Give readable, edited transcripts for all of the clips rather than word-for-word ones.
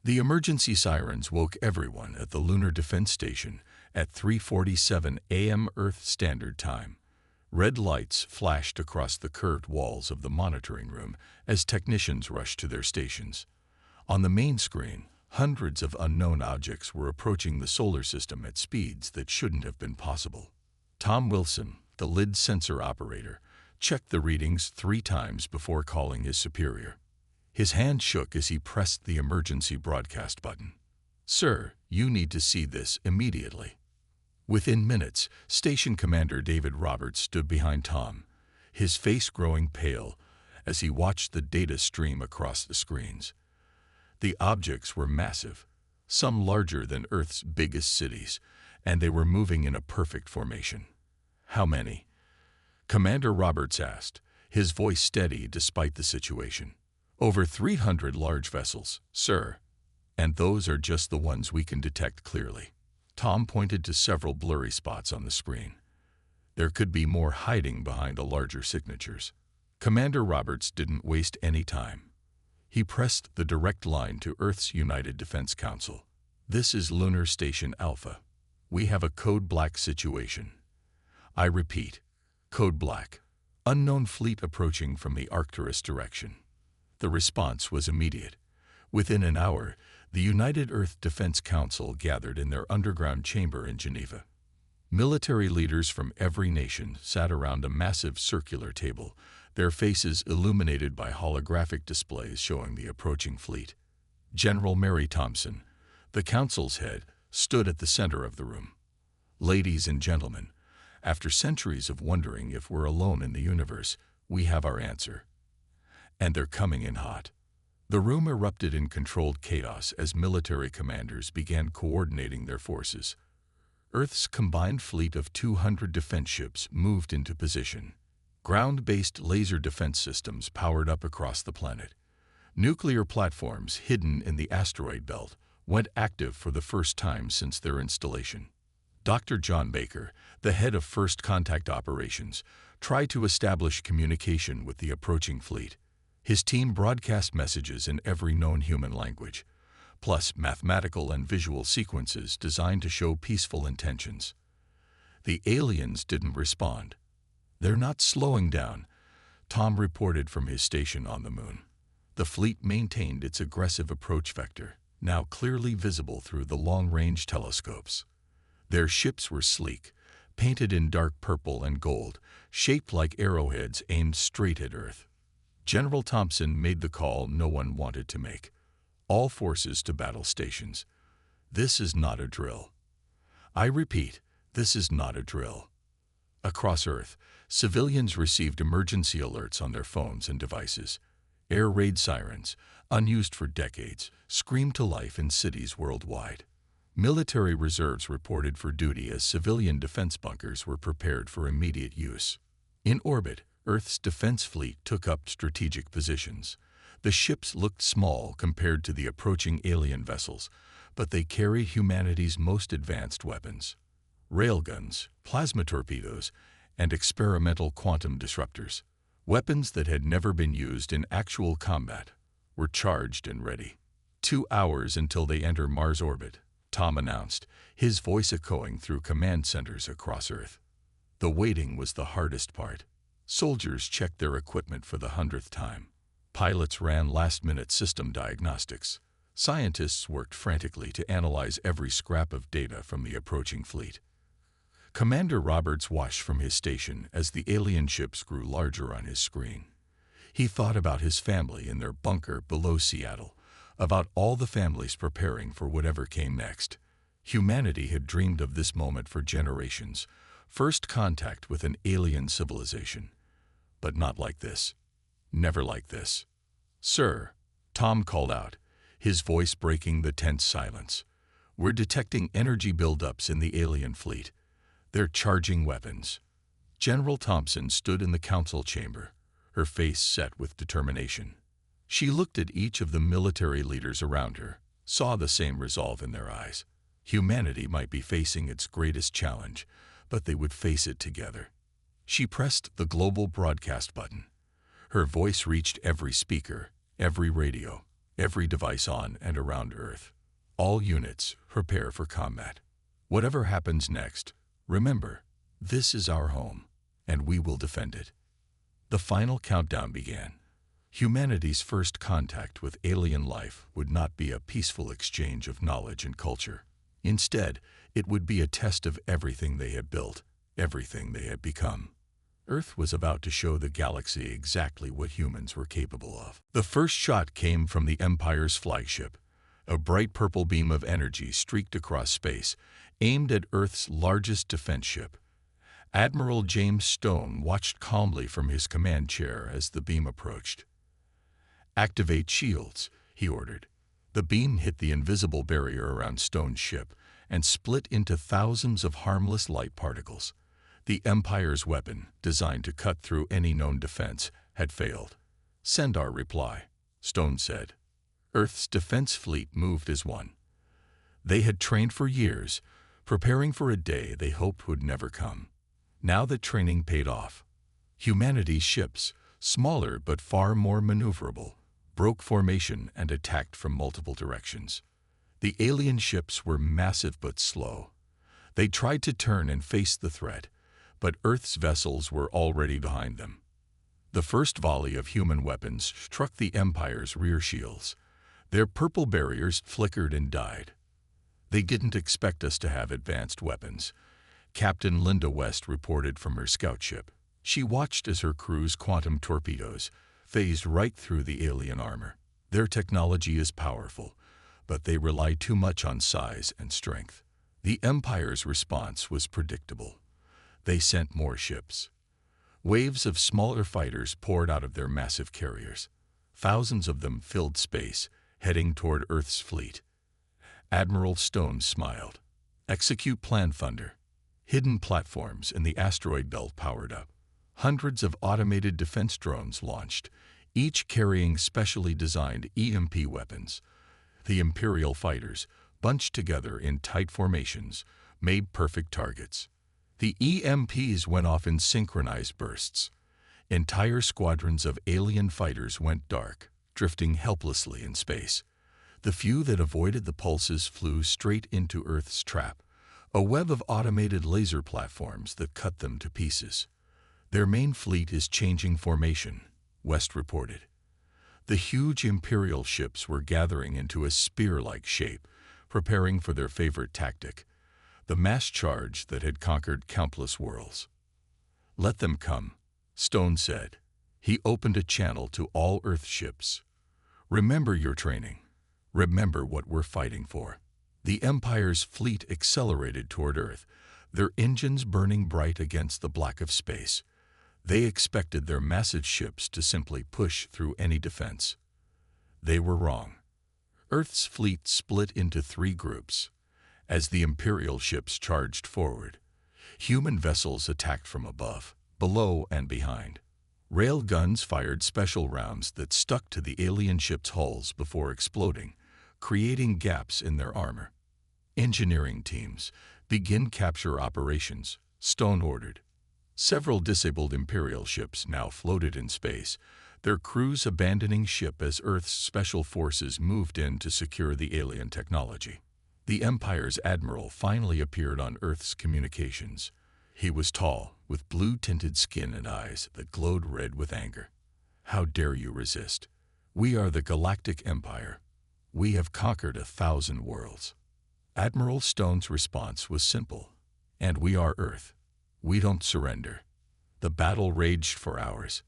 The emergency sirens woke everyone at the Lunar Defense Station at 3:47 a.m. Earth Standard Time. Red lights flashed across the curved walls of the monitoring room as technicians rushed to their stations. On the main screen, hundreds of unknown objects were approaching the solar system at speeds that shouldn't have been possible. Tom Wilson, the lid sensor operator, checked the readings 3 times before calling his superior. His hand shook as he pressed the emergency broadcast button. "Sir, you need to see this immediately." Within minutes, Station Commander David Roberts stood behind Tom, his face growing pale as he watched the data stream across the screens. The objects were massive, some larger than Earth's biggest cities, and they were moving in a perfect formation. "How many?" Commander Roberts asked, his voice steady despite the situation. "Over 300 large vessels, sir. And those are just the ones we can detect clearly." Tom pointed to several blurry spots on the screen. There could be more hiding behind the larger signatures. Commander Roberts didn't waste any time. He pressed the direct line to Earth's United Defense Council. "This is Lunar Station Alpha. We have a code black situation. I repeat, code black. Unknown fleet approaching from the Arcturus direction." The response was immediate. Within an hour, the United Earth Defense Council gathered in their underground chamber in Geneva. Military leaders from every nation sat around a massive circular table, their faces illuminated by holographic displays showing the approaching fleet. General Mary Thompson, the council's head, stood at the center of the room. "Ladies and gentlemen, after centuries of wondering if we're alone in the universe, we have our answer. And they're coming in hot." The room erupted in controlled chaos as military commanders began coordinating their forces. Earth's combined fleet of 200 defense ships moved into position. Ground-based laser defense systems powered up across the planet. Nuclear platforms hidden in the asteroid belt went active for the first time since their installation. Dr. John Baker, the head of First Contact Operations, tried to establish communication with the approaching fleet. His team broadcast messages in every known human language, plus mathematical and visual sequences designed to show peaceful intentions. The aliens didn't respond. "They're not slowing down," Tom reported from his station on the moon. The fleet maintained its aggressive approach vector, now clearly visible through the long-range telescopes. Their ships were sleek, painted in dark purple and gold, shaped like arrowheads aimed straight at Earth. General Thompson made the call no one wanted to make. "All forces to battle stations. This is not a drill. I repeat, this is not a drill." Across Earth, civilians received emergency alerts on their phones and devices. Air raid sirens, unused for decades, screamed to life in cities worldwide. Military reserves reported for duty as civilian defense bunkers were prepared for immediate use. In orbit, Earth's defense fleet took up strategic positions. The ships looked small compared to the approaching alien vessels, but they carried humanity's most advanced weapons: railguns, plasma torpedoes, and experimental quantum disruptors. Weapons that had never been used in actual combat were charged and ready. 2 hours until they enter Mars orbit, Tom announced, his voice echoing through command centers across Earth. The waiting was the hardest part. Soldiers checked their equipment for the 100th time. Pilots ran last-minute system diagnostics. Scientists worked frantically to analyze every scrap of data from the approaching fleet. Commander Roberts watched from his station as the alien ships grew larger on his screen. He thought about his family in their bunker below Seattle, about all the families preparing for whatever came next. Humanity had dreamed of this moment for generations, first contact with an alien civilization. But not like this. Never like this. "Sir," Tom called out, his voice breaking the tense silence. "We're detecting energy buildups in the alien fleet. They're charging weapons." General Thompson stood in the council chamber, her face set with determination. She looked at each of the military leaders around her, saw the same resolve in their eyes. Humanity might be facing its greatest challenge, but they would face it together. She pressed the global broadcast button. Her voice reached every speaker, every radio. Every device on and around Earth. All units, prepare for combat. Whatever happens next, remember, this is our home, and we will defend it. The final countdown began. Humanity's first contact with alien life would not be a peaceful exchange of knowledge and culture. Instead, it would be a test of everything they had built, everything they had become. Earth was about to show the galaxy exactly what humans were capable of. The first shot came from the Empire's flagship. A bright purple beam of energy streaked across space, aimed at Earth's largest defense ship. Admiral James Stone watched calmly from his command chair as the beam approached. "Activate shields," he ordered. The beam hit the invisible barrier around Stone's ship and split into thousands of harmless light particles. The Empire's weapon, designed to cut through any known defense, had failed. "Send our reply," Stone said. Earth's defense fleet moved as one. They had trained for years, preparing for a day they hoped would never come. Now that training paid off. Humanity's ships, smaller but far more maneuverable, broke formation and attacked from multiple directions. The alien ships were massive but slow. They tried to turn and face the threat, but Earth's vessels were already behind them. The first volley of human weapons struck the Empire's rear shields. Their purple barriers flickered and died. "They didn't expect us to have advanced weapons," Captain Linda West reported from her scout ship. She watched as her crew's quantum torpedoes phased right through the alien armor. "Their technology is powerful, but they rely too much on size and strength." The Empire's response was predictable. They sent more ships. Waves of smaller fighters poured out of their massive carriers. Thousands of them filled space, heading toward Earth's fleet. Admiral Stone smiled. "Execute Plan Thunder." Hidden platforms in the asteroid belt powered up. Hundreds of automated defense drones launched, each carrying specially designed EMP weapons. The Imperial fighters, bunched together in tight formations, made perfect targets. The EMPs went off in synchronized bursts. Entire squadrons of alien fighters went dark, drifting helplessly in space. The few that avoided the pulses flew straight into Earth's trap, a web of automated laser platforms that cut them to pieces. "Their main fleet is changing formation," West reported. The huge Imperial ships were gathering into a spear-like shape, preparing for their favorite tactic, the mass charge that had conquered countless worlds. "Let them come," Stone said. He opened a channel to all Earth ships. "Remember your training. Remember what we're fighting for." The Empire's fleet accelerated toward Earth, their engines burning bright against the black of space. They expected their massive ships to simply push through any defense. They were wrong. Earth's fleet split into three groups. As the Imperial ships charged forward, human vessels attacked from above, below, and behind. Rail guns fired special rounds that stuck to the alien ships' hulls before exploding, creating gaps in their armor. "Engineering teams, begin capture operations," Stone ordered. Several disabled Imperial ships now floated in space, their crews abandoning ship as Earth's special forces moved in to secure the alien technology. The Empire's admiral finally appeared on Earth's communications. He was tall, with blue-tinted skin and eyes that glowed red with anger. "How dare you resist? We are the Galactic Empire. We have conquered 1,000 worlds." Admiral Stone's response was simple. "And we are Earth. We don't surrender." The battle raged for hours.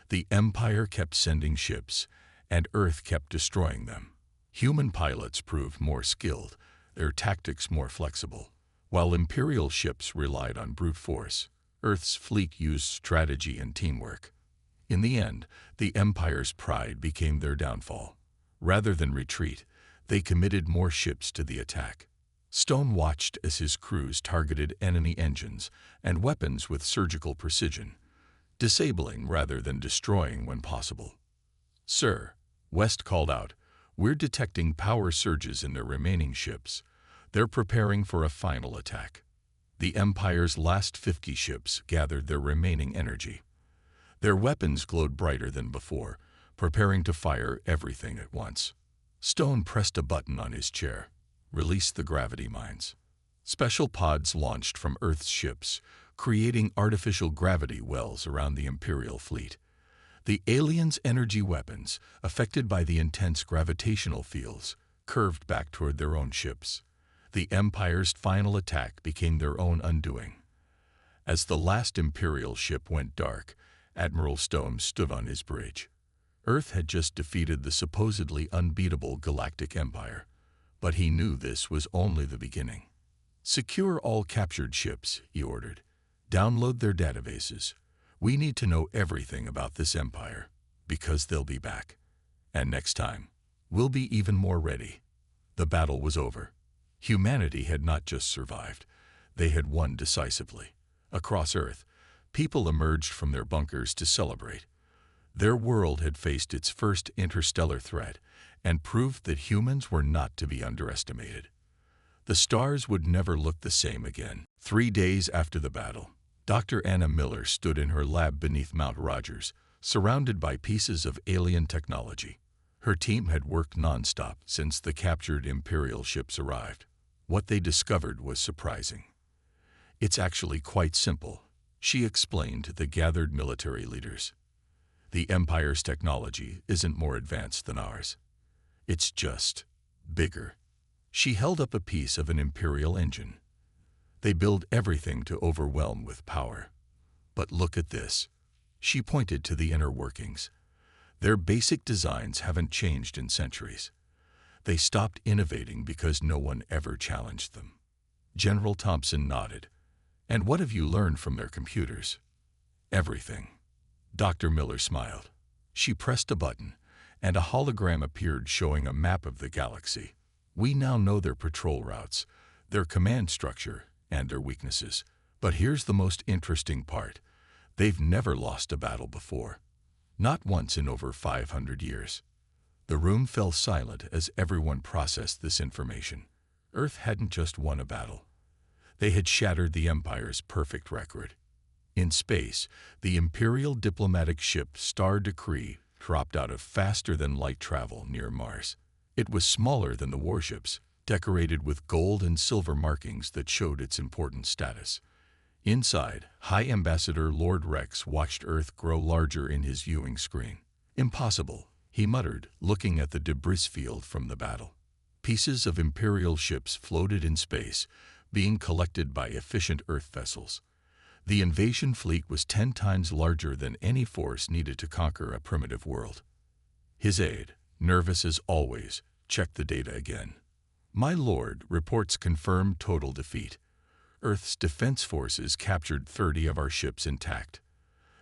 The Empire kept sending ships, and Earth kept destroying them. Human pilots proved more skilled, their tactics more flexible. While Imperial ships relied on brute force, Earth's fleet used strategy and teamwork. In the end, the Empire's pride became their downfall. Rather than retreat, they committed more ships to the attack. Stone watched as his crews targeted enemy engines and weapons with surgical precision, disabling rather than destroying when possible. "Sir," West called out, "we're detecting power surges in their remaining ships. They're preparing for a final attack." The Empire's last 50 ships gathered their remaining energy. Their weapons glowed brighter than before, preparing to fire everything at once. Stone pressed a button on his chair, released the gravity mines. Special pods launched from Earth's ships, creating artificial gravity wells around the Imperial fleet. The aliens' energy weapons, affected by the intense gravitational fields, curved back toward their own ships. The Empire's final attack became their own undoing. As the last Imperial ship went dark, Admiral Stone stood on his bridge. Earth had just defeated the supposedly unbeatable Galactic Empire, but he knew this was only the beginning. "Secure all captured ships," he ordered. "Download their databases. We need to know everything about this empire, because they'll be back. And next time, we'll be even more ready." The battle was over. Humanity had not just survived, they had won decisively. Across Earth, people emerged from their bunkers to celebrate. Their world had faced its first interstellar threat and proved that humans were not to be underestimated. The stars would never look the same again. 3 days after the battle, Dr. Anna Miller stood in her lab beneath Mount Rogers, surrounded by pieces of alien technology. Her team had worked nonstop since the captured Imperial ships arrived. What they discovered was surprising. "It's actually quite simple," she explained to the gathered military leaders. "The Empire's technology isn't more advanced than ours. It's just bigger." She held up a piece of an Imperial engine. "They build everything to overwhelm with power. But look at this." She pointed to the inner workings. "Their basic designs haven't changed in centuries. They stopped innovating because no one ever challenged them." General Thompson nodded. "And what have you learned from their computers?" "Everything." Dr. Miller smiled. She pressed a button, and a hologram appeared showing a map of the galaxy. "We now know their patrol routes, their command structure, and their weaknesses. But here's the most interesting part. They've never lost a battle before. Not once in over 500 years." The room fell silent as everyone processed this information. Earth hadn't just won a battle. They had shattered the Empire's perfect record. In space, the Imperial diplomatic ship Star Decree dropped out of faster-than-light travel near Mars. It was smaller than the warships, decorated with gold and silver markings that showed its important status. Inside, High Ambassador Lord Rex watched Earth grow larger in his viewing screen. "Impossible," he muttered, looking at the debris field from the battle. Pieces of Imperial ships floated in space, being collected by efficient Earth vessels. The invasion fleet was 10 times larger than any force needed to conquer a primitive world. His aide, nervous as always, checked the data again. "My lord, reports confirm total defeat. Earth's defense forces captured 30 of our ships intact.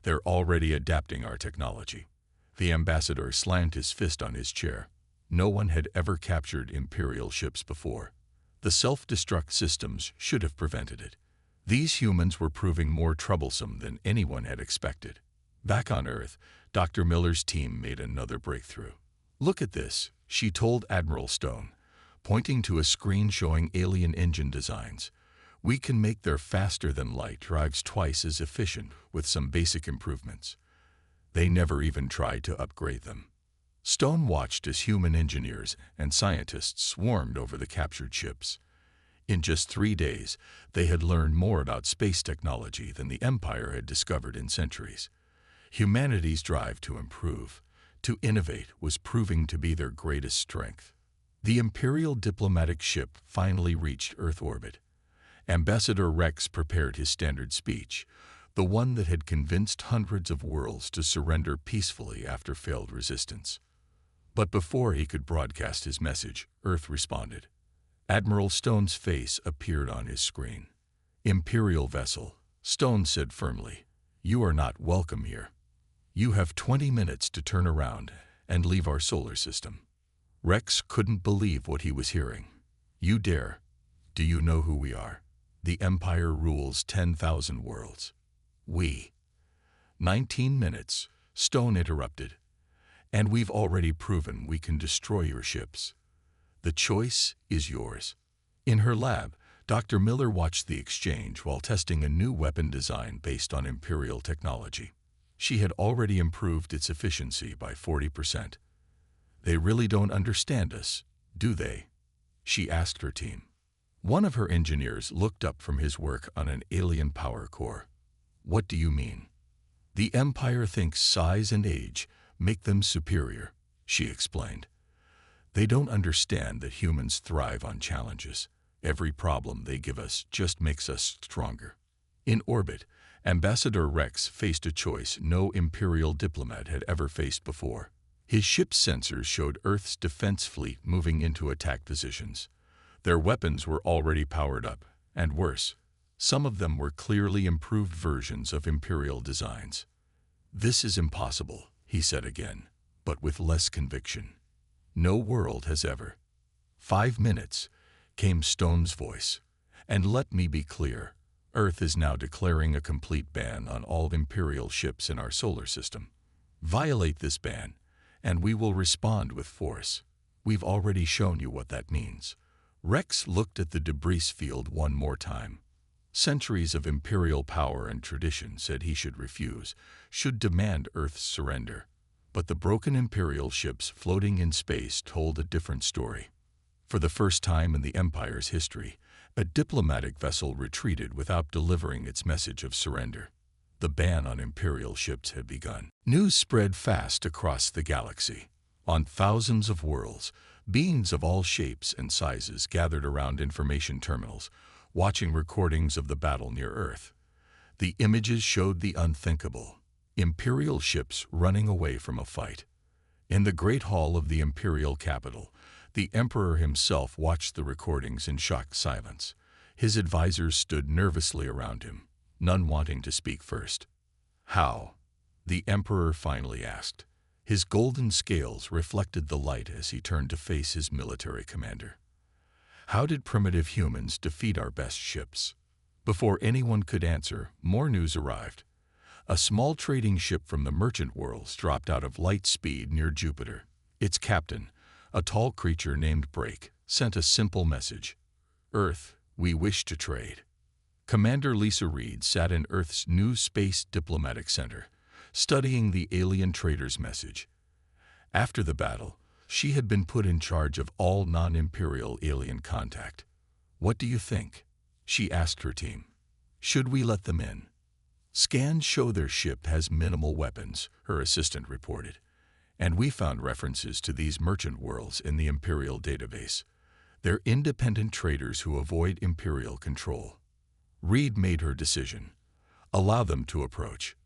They're already adapting our technology." The ambassador slammed his fist on his chair. No one had ever captured Imperial ships before. The self-destruct systems should have prevented it. These humans were proving more troublesome than anyone had expected. Back on Earth, Dr. Miller's team made another breakthrough. "Look at this," she told Admiral Stone, pointing to a screen showing alien engine designs. "We can make their faster-than-light drives twice as efficient with some basic improvements." They never even tried to upgrade them. Stone watched as human engineers and scientists swarmed over the captured ships. In just 3 days, they had learned more about space technology than the Empire had discovered in centuries. Humanity's drive to improve, to innovate, was proving to be their greatest strength. The Imperial diplomatic ship finally reached Earth orbit. Ambassador Rex prepared his standard speech, the one that had convinced hundreds of worlds to surrender peacefully after failed resistance. But before he could broadcast his message, Earth responded. Admiral Stone's face appeared on his screen. "Imperial vessel," Stone said firmly, "you are not welcome here. You have 20 minutes to turn around and leave our solar system." Rex couldn't believe what he was hearing. "You dare? Do you know who we are? The Empire rules 10,000 worlds. We." 19 minutes, Stone interrupted. "And we've already proven we can destroy your ships. The choice is yours." In her lab, Dr. Miller watched the exchange while testing a new weapon design based on Imperial technology. She had already improved its efficiency by 40%. They really don't understand us, do they? She asked her team. One of her engineers looked up from his work on an alien power core. What do you mean? The Empire thinks size and age make them superior, she explained. They don't understand that humans thrive on challenges. Every problem they give us just makes us stronger. In orbit, Ambassador Rex faced a choice no Imperial diplomat had ever faced before. His ship's sensors showed Earth's defense fleet moving into attack positions. Their weapons were already powered up, and worse, some of them were clearly improved versions of Imperial designs. This is impossible, he said again, but with less conviction. No world has ever. 5 minutes, came Stone's voice. And let me be clear, Earth is now declaring a complete ban on all Imperial ships in our solar system. Violate this ban, and we will respond with force. We've already shown you what that means. Rex looked at the debris field one more time. Centuries of Imperial power and tradition said he should refuse, should demand Earth's surrender. But the broken Imperial ships floating in space told a different story. For the first time in the Empire's history, a diplomatic vessel retreated without delivering its message of surrender. The ban on Imperial ships had begun. News spread fast across the galaxy. On thousands of worlds, beings of all shapes and sizes gathered around information terminals, watching recordings of the battle near Earth. The images showed the unthinkable. Imperial ships running away from a fight. In the Great Hall of the Imperial capital, the Emperor himself watched the recordings in shocked silence. His advisors stood nervously around him, none wanting to speak first. How? The Emperor finally asked. His golden scales reflected the light as he turned to face his military commander. How did primitive humans defeat our best ships? Before anyone could answer, more news arrived. A small trading ship from the merchant worlds dropped out of light speed near Jupiter. Its captain, a tall creature named Brake, sent a simple message. Earth, we wish to trade. Commander Lisa Reed sat in Earth's new Space Diplomatic Center, studying the alien trader's message. After the battle, she had been put in charge of all non-Imperial alien contact. What do you think? She asked her team. Should we let them in? Scans show their ship has minimal weapons, her assistant reported. And we found references to these merchant worlds in the Imperial database. They're independent traders who avoid Imperial control. Reed made her decision. Allow them to approach.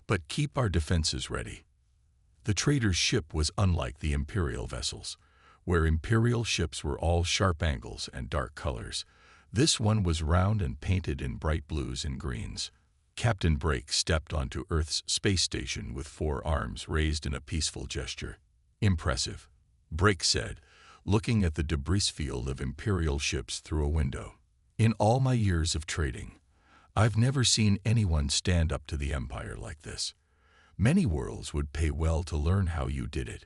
But keep our defenses ready. The trader's ship was unlike the Imperial vessels, where Imperial ships were all sharp angles and dark colors. This one was round and painted in bright blues and greens. Captain Brake stepped onto Earth's space station with 4 arms raised in a peaceful gesture. Impressive, Brake said, looking at the debris field of Imperial ships through a window. In all my years of trading, I've never seen anyone stand up to the Empire like this. Many worlds would pay well to learn how you did it.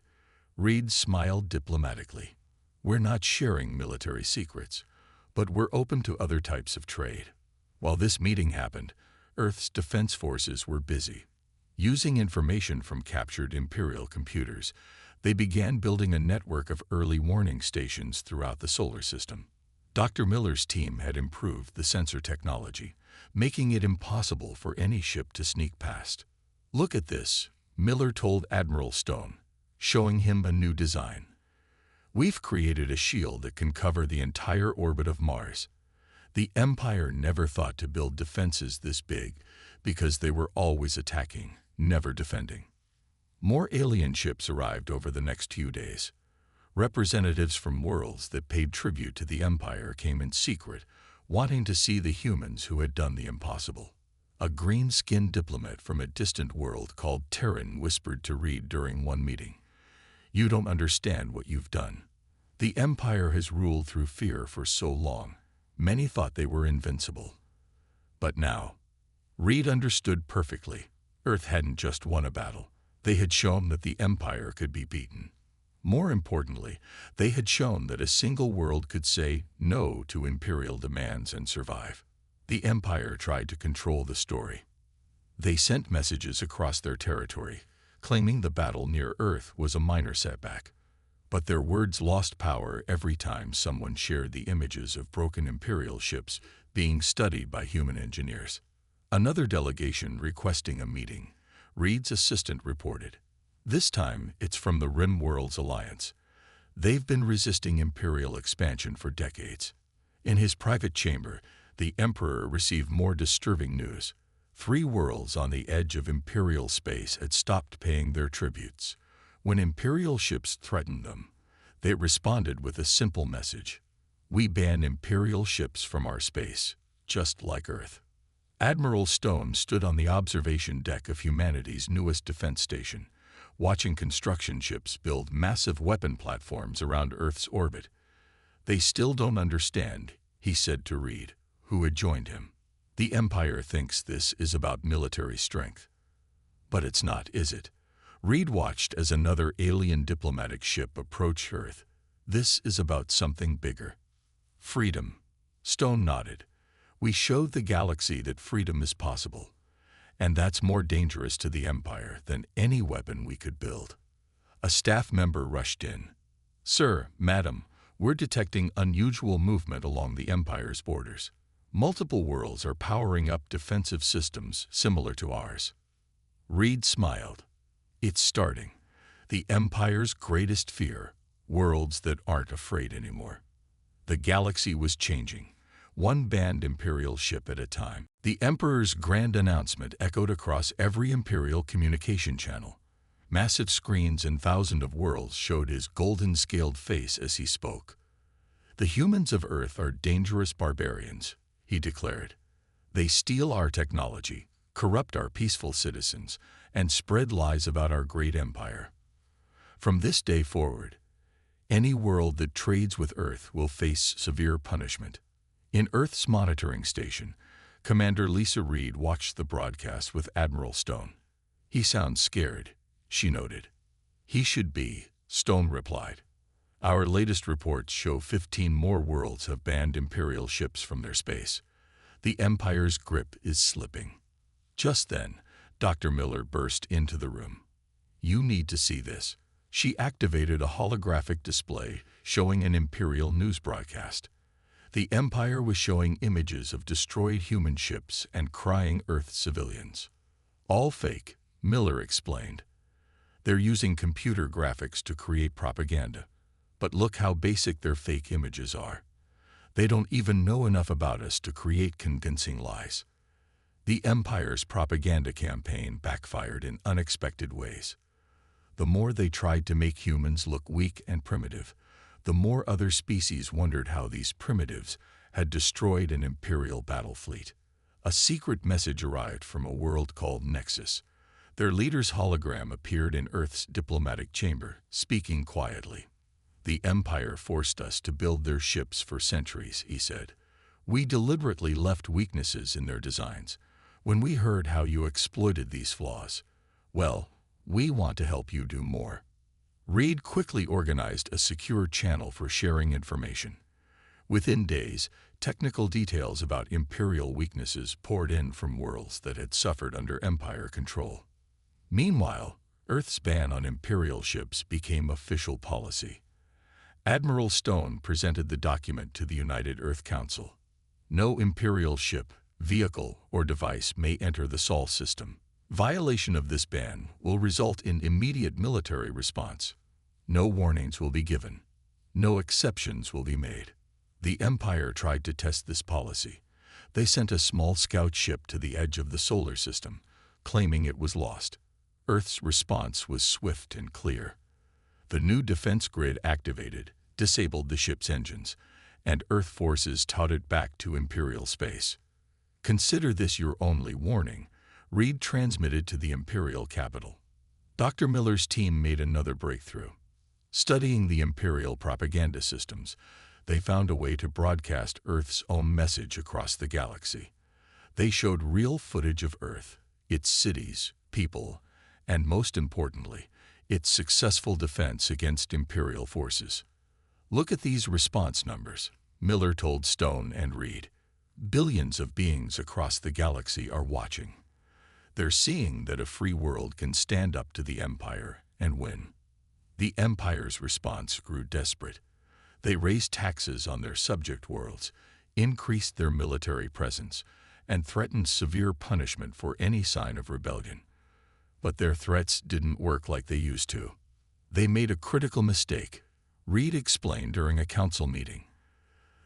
Reed smiled diplomatically. We're not sharing military secrets, but we're open to other types of trade. While this meeting happened, Earth's defense forces were busy. Using information from captured Imperial computers, they began building a network of early warning stations throughout the solar system. Dr. Miller's team had improved the sensor technology, making it impossible for any ship to sneak past. Look at this, Miller told Admiral Stone, showing him a new design. We've created a shield that can cover the entire orbit of Mars. The Empire never thought to build defenses this big because they were always attacking, never defending. More alien ships arrived over the next few days. Representatives from worlds that paid tribute to the Empire came in secret, wanting to see the humans who had done the impossible. A green-skinned diplomat from a distant world called Terran whispered to Reed during one meeting, "You don't understand what you've done. The Empire has ruled through fear for so long. Many thought they were invincible. But now, Reed understood perfectly. Earth hadn't just won a battle. They had shown that the Empire could be beaten. More importantly, they had shown that a single world could say no to Imperial demands and survive. The Empire tried to control the story. They sent messages across their territory, claiming the battle near Earth was a minor setback. But their words lost power every time someone shared the images of broken Imperial ships being studied by human engineers. Another delegation requesting a meeting, Reed's assistant reported. This time, it's from the Rim Worlds Alliance. They've been resisting Imperial expansion for decades. In his private chamber, the Emperor received more disturbing news. 3 worlds on the edge of Imperial space had stopped paying their tributes. When Imperial ships threatened them, they responded with a simple message: "We ban Imperial ships from our space, just like Earth." Admiral Stone stood on the observation deck of humanity's newest defense station, watching construction ships build massive weapon platforms around Earth's orbit. "They still don't understand," he said to Reed, who had joined him. "The Empire thinks this is about military strength. But it's not, is it?" Reed watched as another alien diplomatic ship approached Earth. "This is about something bigger. Freedom." Stone nodded. "We showed the galaxy that freedom is possible. And that's more dangerous to the Empire than any weapon we could build." A staff member rushed in. "Sir, madam, we're detecting unusual movement along the Empire's borders. Multiple worlds are powering up defensive systems similar to ours." Reed smiled. "It's starting. The Empire's greatest fear, worlds that aren't afraid anymore." The galaxy was changing, one banned Imperial ship at a time. The Emperor's grand announcement echoed across every Imperial communication channel. Massive screens and thousands of worlds showed his golden-scaled face as he spoke. "The humans of Earth are dangerous barbarians," he declared. "They steal our technology, corrupt our peaceful citizens, and spread lies about our great empire. From this day forward, any world that trades with Earth will face severe punishment." In Earth's monitoring station, Commander Lisa Reed watched the broadcast with Admiral Stone. "He sounds scared," she noted. "He should be," Stone replied. "Our latest reports show 15 more worlds have banned Imperial ships from their space. The Empire's grip is slipping." Just then, Dr. Miller burst into the room. "You need to see this." She activated a holographic display showing an Imperial news broadcast. The Empire was showing images of destroyed human ships and crying Earth civilians. "All fake," Miller explained. "They're using computer graphics to create propaganda. But look how basic their fake images are. They don't even know enough about us to create convincing lies." The Empire's propaganda campaign backfired in unexpected ways. The more they tried to make humans look weak and primitive, the more other species wondered how these primitives had destroyed an Imperial battle fleet. A secret message arrived from a world called Nexus. Their leader's hologram appeared in Earth's diplomatic chamber, speaking quietly. "The Empire forced us to build their ships for centuries," he said. "We deliberately left weaknesses in their designs. When we heard how you exploited these flaws, well, we want to help you do more." Reed quickly organized a secure channel for sharing information. Within days, technical details about Imperial weaknesses poured in from worlds that had suffered under Empire control. Meanwhile, Earth's ban on Imperial ships became official policy. Admiral Stone presented the document to the United Earth Council. "No Imperial ship, vehicle, or device may enter the Sol system. Violation of this ban will result in immediate military response. No warnings will be given. No exceptions will be made." The Empire tried to test this policy. They sent a small scout ship to the edge of the solar system, claiming it was lost. Earth's response was swift and clear. The new defense grid activated, disabled the ship's engines, and Earth forces towed it back to Imperial space. "Consider this your only warning," Reed transmitted to the Imperial capital. Dr. Miller's team made another breakthrough. Studying the Imperial propaganda systems, they found a way to broadcast Earth's own message across the galaxy. They showed real footage of Earth, its cities, people, and most importantly, its successful defense against Imperial forces. "Look at these response numbers," Miller told Stone and Reed. "Billions of beings across the galaxy are watching. They're seeing that a free world can stand up to the Empire and win." The Empire's response grew desperate. They raised taxes on their subject worlds, increased their military presence, and threatened severe punishment for any sign of rebellion. But their threats didn't work like they used to. They made a critical mistake, Reed explained during a council meeting.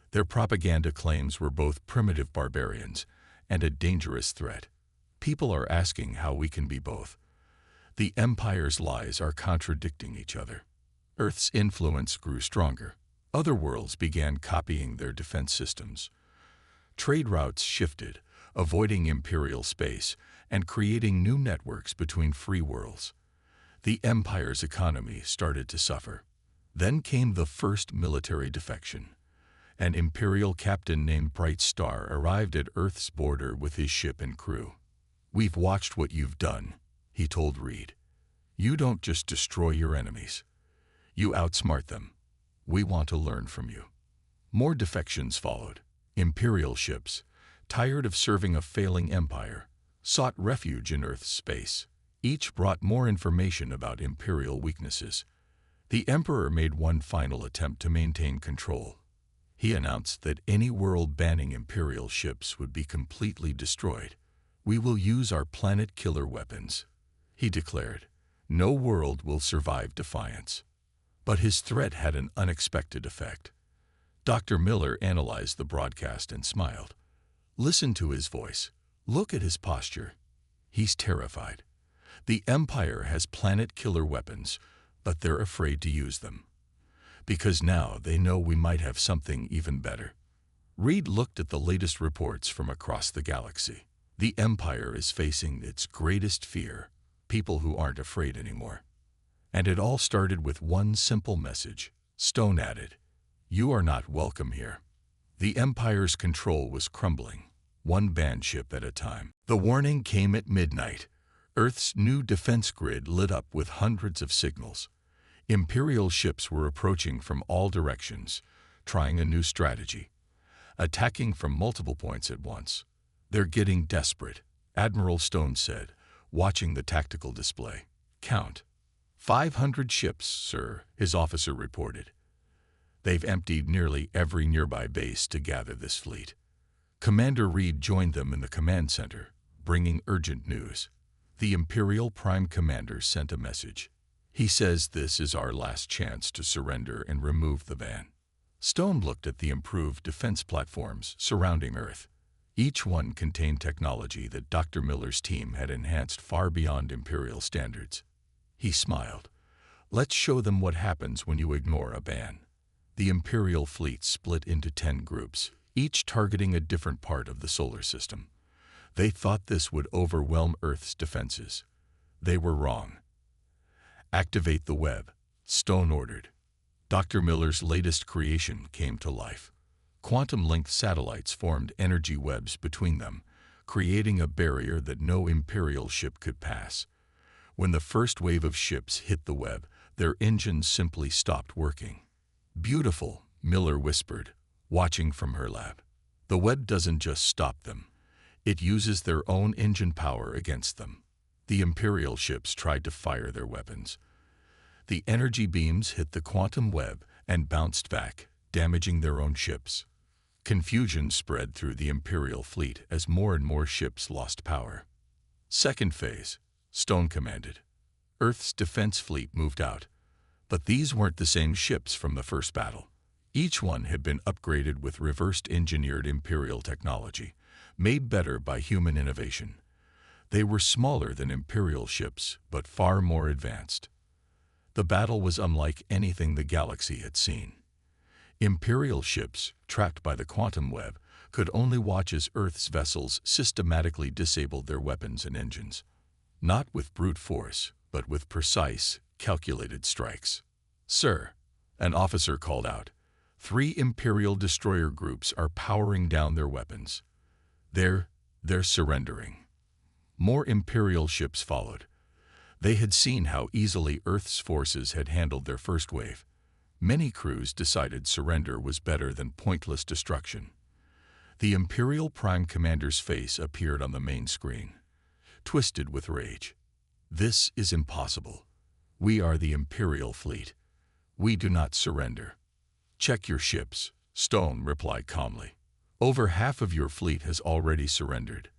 Their propaganda claims were both primitive barbarians and a dangerous threat. People are asking how we can be both. The Empire's lies are contradicting each other. Earth's influence grew stronger. Other worlds began copying their defense systems. Trade routes shifted, avoiding Imperial space and creating new networks between free worlds. The Empire's economy started to suffer. Then came the first military defection. An Imperial captain named Bright Star arrived at Earth's border with his ship and crew. "We've watched what you've done," he told Reed. "You don't just destroy your enemies. You outsmart them. We want to learn from you." More defections followed. Imperial ships, tired of serving a failing empire, sought refuge in Earth's space. Each brought more information about Imperial weaknesses. The Emperor made one final attempt to maintain control. He announced that any world banning Imperial ships would be completely destroyed. "We will use our planet-killer weapons," he declared. "No world will survive defiance." But his threat had an unexpected effect. Dr. Miller analyzed the broadcast and smiled. Listen to his voice. Look at his posture. He's terrified. The Empire has planet-killer weapons, but they're afraid to use them. Because now they know we might have something even better. Reed looked at the latest reports from across the galaxy. The Empire is facing its greatest fear, people who aren't afraid anymore. And it all started with one simple message. Stone added, "You are not welcome here." The Empire's control was crumbling, one banned ship at a time. The warning came at midnight. Earth's new defense grid lit up with hundreds of signals. Imperial ships were approaching from all directions, trying a new strategy, attacking from multiple points at once. "They're getting desperate," Admiral Stone said, watching the tactical display. "Count. 500 ships, sir," his officer reported. "They've emptied nearly every nearby base to gather this fleet." Commander Reed joined them in the command center, bringing urgent news. The Imperial Prime Commander sent a message. He says this is our last chance to surrender and remove the ban. Stone looked at the improved defense platforms surrounding Earth. Each one contained technology that Dr. Miller's team had enhanced far beyond Imperial standards. He smiled. "Let's show them what happens when you ignore a ban." The Imperial fleet split into 10 groups, each targeting a different part of the solar system. They thought this would overwhelm Earth's defenses. They were wrong. "Activate the web," Stone ordered. Dr. Miller's latest creation came to life. Quantum-linked satellites formed energy webs between them, creating a barrier that no Imperial ship could pass. When the first wave of ships hit the web, their engines simply stopped working. "Beautiful," Miller whispered, watching from her lab. "The web doesn't just stop them. It uses their own engine power against them." The Imperial ships tried to fire their weapons. The energy beams hit the quantum web and bounced back, damaging their own ships. Confusion spread through the Imperial fleet as more and more ships lost power. "Second phase," Stone commanded. Earth's defense fleet moved out. But these weren't the same ships from the first battle. Each one had been upgraded with reversed-engineered Imperial technology, made better by human innovation. They were smaller than Imperial ships, but far more advanced. The battle was unlike anything the galaxy had seen. Imperial ships, trapped by the quantum web, could only watch as Earth's vessels systematically disabled their weapons and engines. Not with brute force, but with precise, calculated strikes. "Sir," an officer called out, 3 Imperial destroyer groups are powering down their weapons. They're surrendering." More Imperial ships followed. They had seen how easily Earth's forces had handled their first wave. Many crews decided surrender was better than pointless destruction. The Imperial Prime Commander's face appeared on the main screen, twisted with rage. "This is impossible. "We are the Imperial fleet. We do not surrender." "Check your ships," Stone replied calmly. "Over half of your fleet has already surrendered.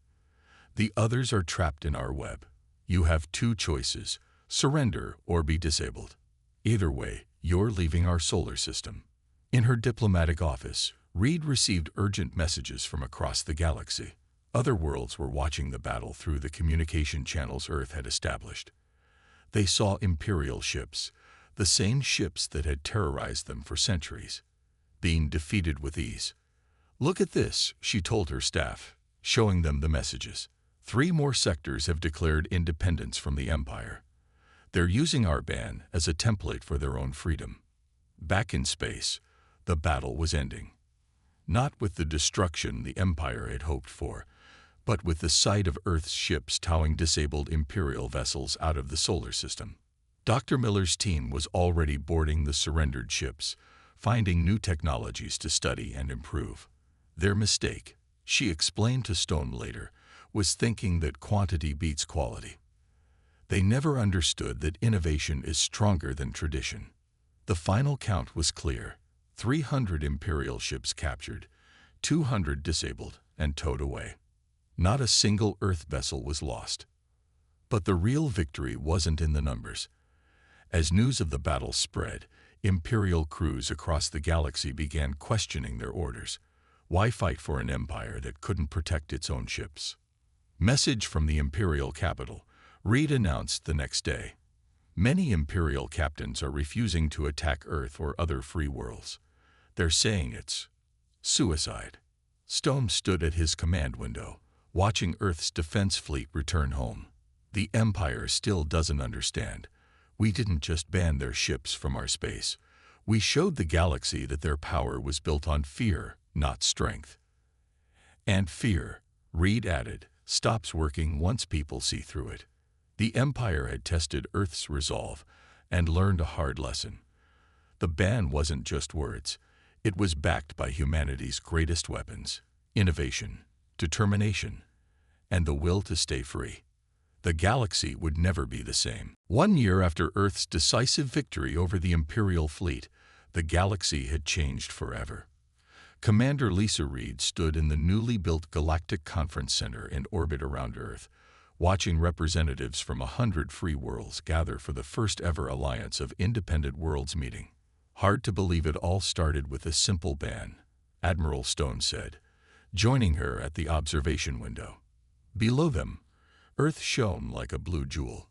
The others are trapped in our web. You have two choices: surrender or be disabled. Either way, you're leaving our solar system." In her diplomatic office, Reed received urgent messages from across the galaxy. Other worlds were watching the battle through the communication channels Earth had established. They saw Imperial ships, the same ships that had terrorized them for centuries, being defeated with ease. "Look at this," she told her staff, showing them the messages. "3 more sectors have declared independence from the Empire. They're using our ban as a template for their own freedom." Back in space, the battle was ending. Not with the destruction the Empire had hoped for, but with the sight of Earth's ships towing disabled Imperial vessels out of the solar system. Dr. Miller's team was already boarding the surrendered ships, finding new technologies to study and improve. Their mistake, she explained to Stone later, was thinking that quantity beats quality. They never understood that innovation is stronger than tradition. The final count was clear: 300 Imperial ships captured, 200 disabled and towed away. Not a single Earth vessel was lost. But the real victory wasn't in the numbers. As news of the battle spread, Imperial crews across the galaxy began questioning their orders. Why fight for an empire that couldn't protect its own ships? Message from the Imperial capital, Reed announced the next day. "Many Imperial captains are refusing to attack Earth or other free worlds. They're saying it's suicide." Stone stood at his command window, watching Earth's defense fleet return home. "The Empire still doesn't understand. We didn't just ban their ships from our space. We showed the galaxy that their power was built on fear, not strength." And fear, Reed added, stops working once people see through it. The Empire had tested Earth's resolve and learned a hard lesson. The ban wasn't just words. It was backed by humanity's greatest weapons: innovation, determination, and the will to stay free. The galaxy would never be the same. 1 year after Earth's decisive victory over the Imperial fleet, the galaxy had changed forever. Commander Lisa Reed stood in the newly built Galactic Conference Center in orbit around Earth, watching representatives from 100 free worlds gather for the first ever Alliance of Independent Worlds meeting. "Hard to believe it all started with a simple ban," Admiral Stone said, joining her at the observation window. Below them, Earth shone like a blue jewel.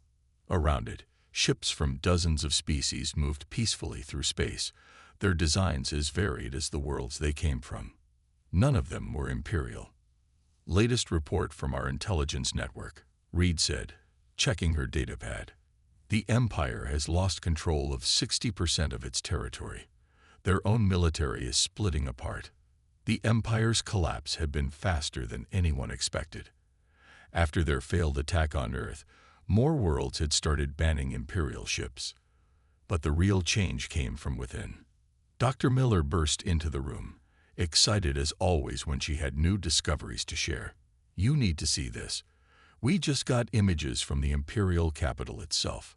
Around it, ships from dozens of species moved peacefully through space, their designs as varied as the worlds they came from. None of them were Imperial. "Latest report from our intelligence network," Reed said, checking her datapad. "The Empire has lost control of 60% of its territory. Their own military is splitting apart. The Empire's collapse had been faster than anyone expected. After their failed attack on Earth, more worlds had started banning Imperial ships. But the real change came from within." Dr. Miller burst into the room, excited as always when she had new discoveries to share. "You need to see this. We just got images from the Imperial capital itself."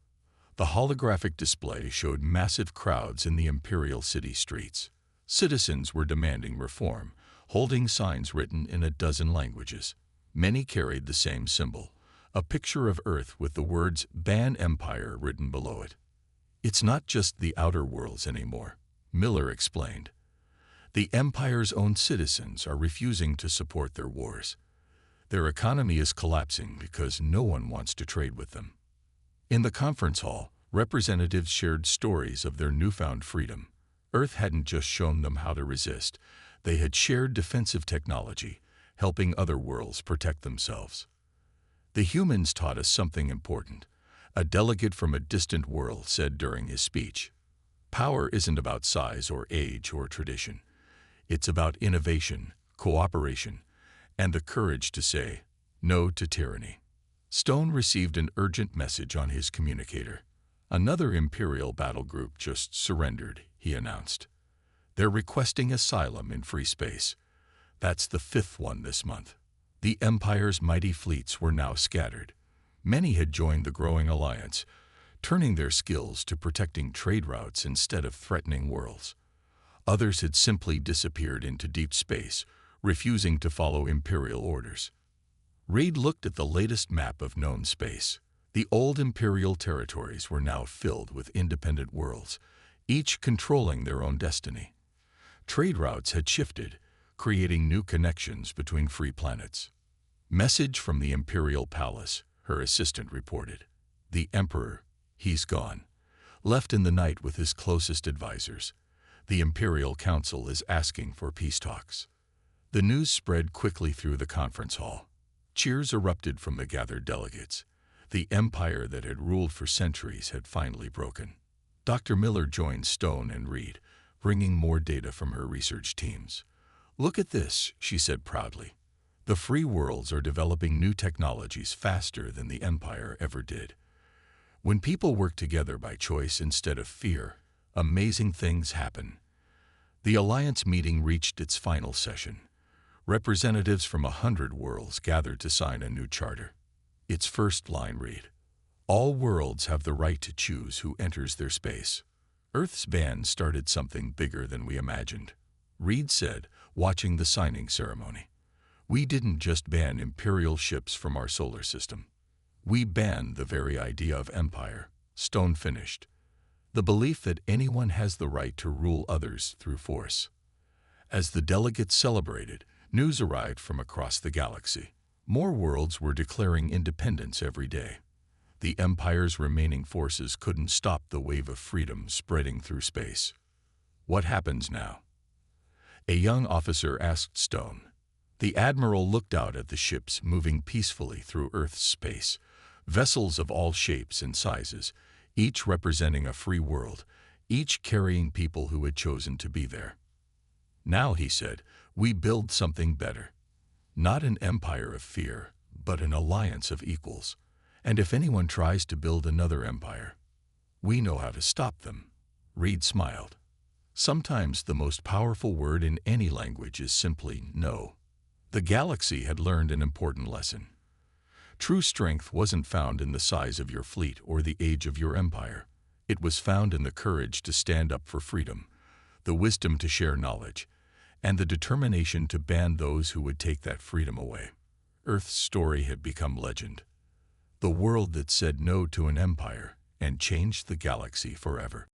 The holographic display showed massive crowds in the Imperial city streets. Citizens were demanding reform, holding signs written in a dozen languages. Many carried the same symbol, a picture of Earth with the words "Ban Empire" written below it. "It's not just the outer worlds anymore," Miller explained. "The Empire's own citizens are refusing to support their wars. Their economy is collapsing because no one wants to trade with them." In the conference hall, representatives shared stories of their newfound freedom. Earth hadn't just shown them how to resist. They had shared defensive technology, helping other worlds protect themselves. "The humans taught us something important," a delegate from a distant world said during his speech. "Power isn't about size or age or tradition. It's about innovation, cooperation, and the courage to say no to tyranny." Stone received an urgent message on his communicator. "Another Imperial battle group just surrendered," he announced. "They're requesting asylum in free space. That's the 5th one this month." The Empire's mighty fleets were now scattered. Many had joined the growing alliance, turning their skills to protecting trade routes instead of threatening worlds. Others had simply disappeared into deep space, refusing to follow Imperial orders. Reed looked at the latest map of known space. The old Imperial territories were now filled with independent worlds, each controlling their own destiny. Trade routes had shifted, creating new connections between free planets. Message from the Imperial Palace, her assistant reported. The Emperor, he's gone. Left in the night with his closest advisors. The Imperial Council is asking for peace talks. The news spread quickly through the conference hall. Cheers erupted from the gathered delegates. The empire that had ruled for centuries had finally broken. Dr. Miller joined Stone and Reed, bringing more data from her research teams. Look at this, she said proudly. The free worlds are developing new technologies faster than the empire ever did. When people work together by choice instead of fear, amazing things happen. The Alliance meeting reached its final session. Representatives from 100 worlds gathered to sign a new charter. Its first line read, "All worlds have the right to choose who enters their space." Earth's ban started something bigger than we imagined, Reed said, watching the signing ceremony. We didn't just ban Imperial ships from our solar system. We banned the very idea of empire, Stone finished. The belief that anyone has the right to rule others through force. As the delegates celebrated, news arrived from across the galaxy. More worlds were declaring independence every day. The Empire's remaining forces couldn't stop the wave of freedom spreading through space. What happens now? A young officer asked Stone. The Admiral looked out at the ships moving peacefully through Earth's space, vessels of all shapes and sizes, each representing a free world, each carrying people who had chosen to be there. Now, he said, we build something better. Not an empire of fear, but an alliance of equals. And if anyone tries to build another empire, we know how to stop them. Reed smiled. Sometimes the most powerful word in any language is simply no. The galaxy had learned an important lesson. True strength wasn't found in the size of your fleet or the age of your empire. It was found in the courage to stand up for freedom, the wisdom to share knowledge, and the determination to ban those who would take that freedom away. Earth's story had become legend. The world that said no to an empire and changed the galaxy forever.